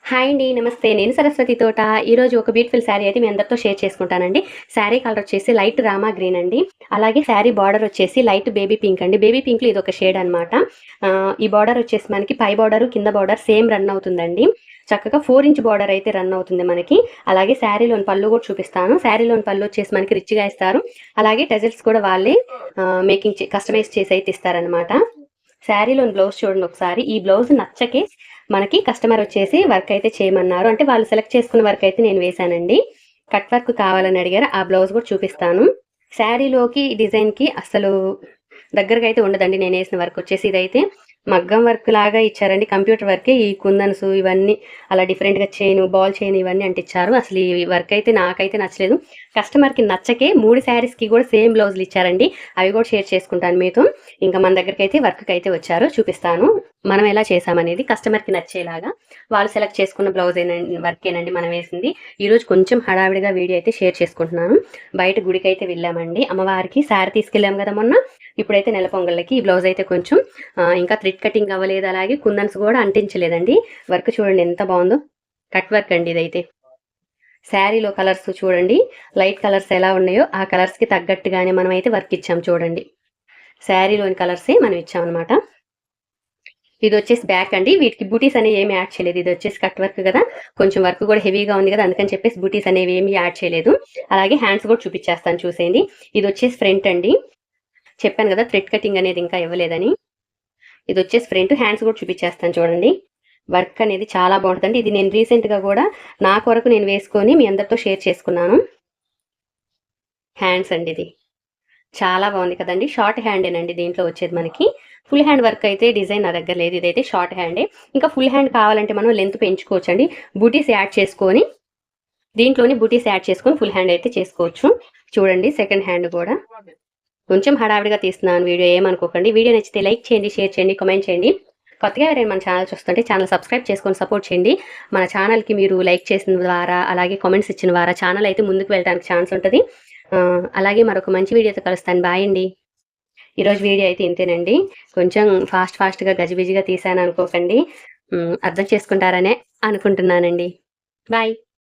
Hi అండి. నమస్తే. నేను సరస్వతి తోట. ఈరోజు ఒక బ్యూటిఫుల్ శారీ అయితే మీ అందరితో షేర్ చేసుకుంటానండి. శారీ కలర్ వచ్చేసి లైట్ రామా గ్రీన్ అండి. అలాగే శారీ బార్డర్ వచ్చేసి లైట్ బేబీ పింక్ అండి. బేబీ పింక్‌లో ఇదొక షేడ్ అనమాట. ఈ బార్డర్ వచ్చేసి మనకి పై బార్డర్, కింద బార్డర్ సేమ్ రన్ అవుతుందండి. చక్కగా 4 ఇంచ్ బార్డర్ అయితే రన్ అవుతుంది మనకి. అలాగే శారీలోని పళ్ళు కూడా చూపిస్తాను. శారీలోని పళ్ళు వచ్చేసి మనకి రిచ్‌గా ఇస్తారు. అలాగే టెజల్స్ కూడా వాళ్ళే కస్టమైజ్ చేసి అయితే ఇస్తారనమాట. శారీలోని బ్లౌజ్ చూడండి ఒకసారి. ఈ బ్లౌజ్ నచ్చకే మనకి కస్టమర్ వచ్చేసి వర్క్ అయితే చేయమన్నారు. అంటే వాళ్ళు సెలెక్ట్ చేసుకున్న వర్క్ అయితే నేను వేశానండి. కట్ వర్క్ కావాలని అడిగారు. ఆ బ్లౌజ్ కూడా చూపిస్తాను. శారీలోకి డిజైన్‌కి అస్సలు దగ్గరగా అయితే ఉండదండి నేనేసిన వర్క్ వచ్చేసి. ఇదైతే మగ్గం వర్క్ లాగా ఇచ్చారండి. కంప్యూటర్ వర్కే ఈ కుందన్స్ ఇవన్నీ అలా డిఫరెంట్‌గా బాల్ చైన్ ఇవన్నీ అంటిచ్చారు. అసలు ఈ వర్క్ అయితే నాకైతే నచ్చలేదు. కస్టమర్‌కి నచ్చకే 3 శారీస్‌కి కూడా సేమ్ బ్లౌజులు ఇచ్చారండి. అవి కూడా షేర్ చేసుకుంటాను మీతో. ఇంకా మన దగ్గరికైతే వర్క్‌కైతే వచ్చారు. చూపిస్తాను. మనం ఎలా చేశామనేది కస్టమర్‌కి నచ్చేలాగా. వాళ్ళు సెలెక్ట్ చేసుకున్న వర్కేనండి మనం వేసింది. ఈరోజు కొంచెం హడావిడిగా వీడియో అయితే షేర్ చేసుకుంటున్నాను. బయట గుడికైతే వెళ్ళామండి. అమ్మవారికి శారీ తీసుకెళ్ళాం కదా మొన్న. ఇప్పుడైతే నెల పొంగళ్ళకి ఈ బ్లౌజ్ అయితే కొంచెం ఇంకా థ్రెడ్ కటింగ్ అవ్వలేదు. అలాగే కుందన్స్ కూడా అంటించలేదండి. వర్క్ చూడండి ఎంత బాగుందో. కట్ వర్క్ అండి ఇదైతే. శారీలో కలర్స్ చూడండి. లైట్ కలర్స్ ఎలా ఉన్నాయో ఆ కలర్స్‌కి తగ్గట్టుగానే మనమైతే వర్క్ ఇచ్చాం చూడండి. శారీలోని కలర్సే మనం ఇచ్చామనమాట. ఇదొచ్చేసి బ్యాక్ అండి. వీటికి బూటీస్ అనేవి ఏమి యాడ్ చేయలేదు. ఇదొచ్చేసి కట్ వర్క్ గదా! కొంచెం వర్క్ గూడా హెవీగా ఉంది గదా! అందుకని చెప్పేసి బూటీస్ అనేవి ఏమి యాడ్ చేయలేదు. అలాగే హ్యాండ్స్ గూడా చూపిచ్చేస్తాను చూసేయండి. ఇదొచ్చేసి ఫ్రంట్ అండి. చెప్పాను గదా! థ్రెడ్ కటింగ్ అనేది ఇంకా ఇవ్వలేదని. ఇదొచ్చేసి ఫ్రంట్. హ్యాండ్స్ గూడా చూపిచ్చేస్తాను చూడండి. వర్క్ అనేది చాలా బావుంటదండి. ఇది నేను రీసెంట్‌గా గూడా నా కొరకు నేను వేసుకొని మీ అందరితో షేర్ చేసుకున్నాను. హ్యాండ్స్ అండి ఇది. చాలా బాగుంది కదండి. షార్ట్ హ్యాండేనండి దీంట్లో వచ్చేది మనకి. ఫుల్ హ్యాండ్ వర్క్ అయితే డిజైన్ నా దగ్గర లేదు. ఇదైతే షార్ట్ హ్యాండే. ఇంకా ఫుల్ హ్యాండ్ కావాలంటే మనం లెంత్ పెంచుకోవచ్చండి. బూటీస్ యాడ్ చేసుకొని దీంట్లోని బూటీస్ యాడ్ చేసుకొని ఫుల్ హ్యాండ్ అయితే చేసుకోవచ్చు. చూడండి సెకండ్ హ్యాండ్ కూడా. కొంచెం హడావిడిగా తీస్తున్నాను వీడియో ఏమనుకోకండి. వీడియో నచ్చితే లైక్ చేయండి, షేర్ చేయండి, కామెంట్ చేయండి. కొత్తగా ఎవరైనా మన ఛానల్ చూస్తుంటే ఛానల్ సబ్స్క్రైబ్ చేసుకొని సపోర్ట్ చేయండి. మన ఛానల్‌కి మీరు లైక్ చేసిన ద్వారా, అలాగే కామెంట్స్ ఇచ్చిన ద్వారా ఛానల్ అయితే ముందుకు వెళ్ళడానికి ఛాన్స్ ఉంటది. అలాగే మరొక మంచి వీడియోతో కలుస్తాను. బాయ్ అండి. ఈరోజు వీడియో అయితే ఇంతేనండి. కొంచెం ఫాస్ట్‌గా గజిబిజిగా తీశాననుకోకండి. అర్థం చేసుకుంటారనే అనుకుంటున్నానండి. బాయ్.